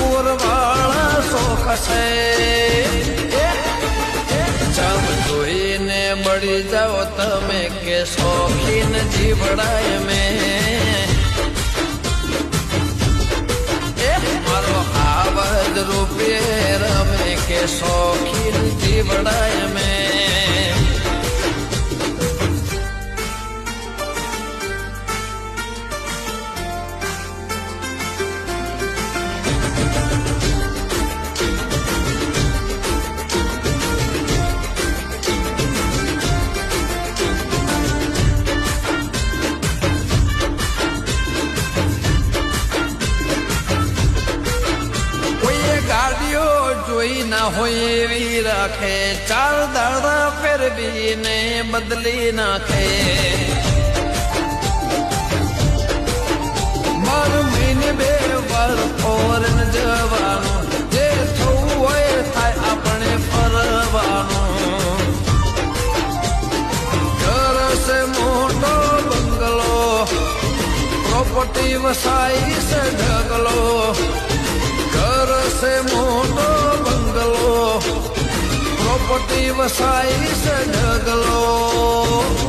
પૂરવાળા શોખ છે જમ જોઈને બળી જાઓ તમે કે શોખીન જીવડાય મેં મારો આવાજ રૂપિયે રમે કે શોખીન જીવડાય મેં જોઈ ના હોય એવી રાખે ચાર દાડા ફેરવીને બદલી નાખે બાર મહિને 2 વાર ફોરન જવાનું જે થવું હોય થાય આપણે ફરવાનું ઘર છે મોટો બંગલો પ્રોપર્ટી વસાઈ છે ઢગલો ઘર છે મોટો બંગલો પ્રોપર્ટી વસાઈ છે ઢગલો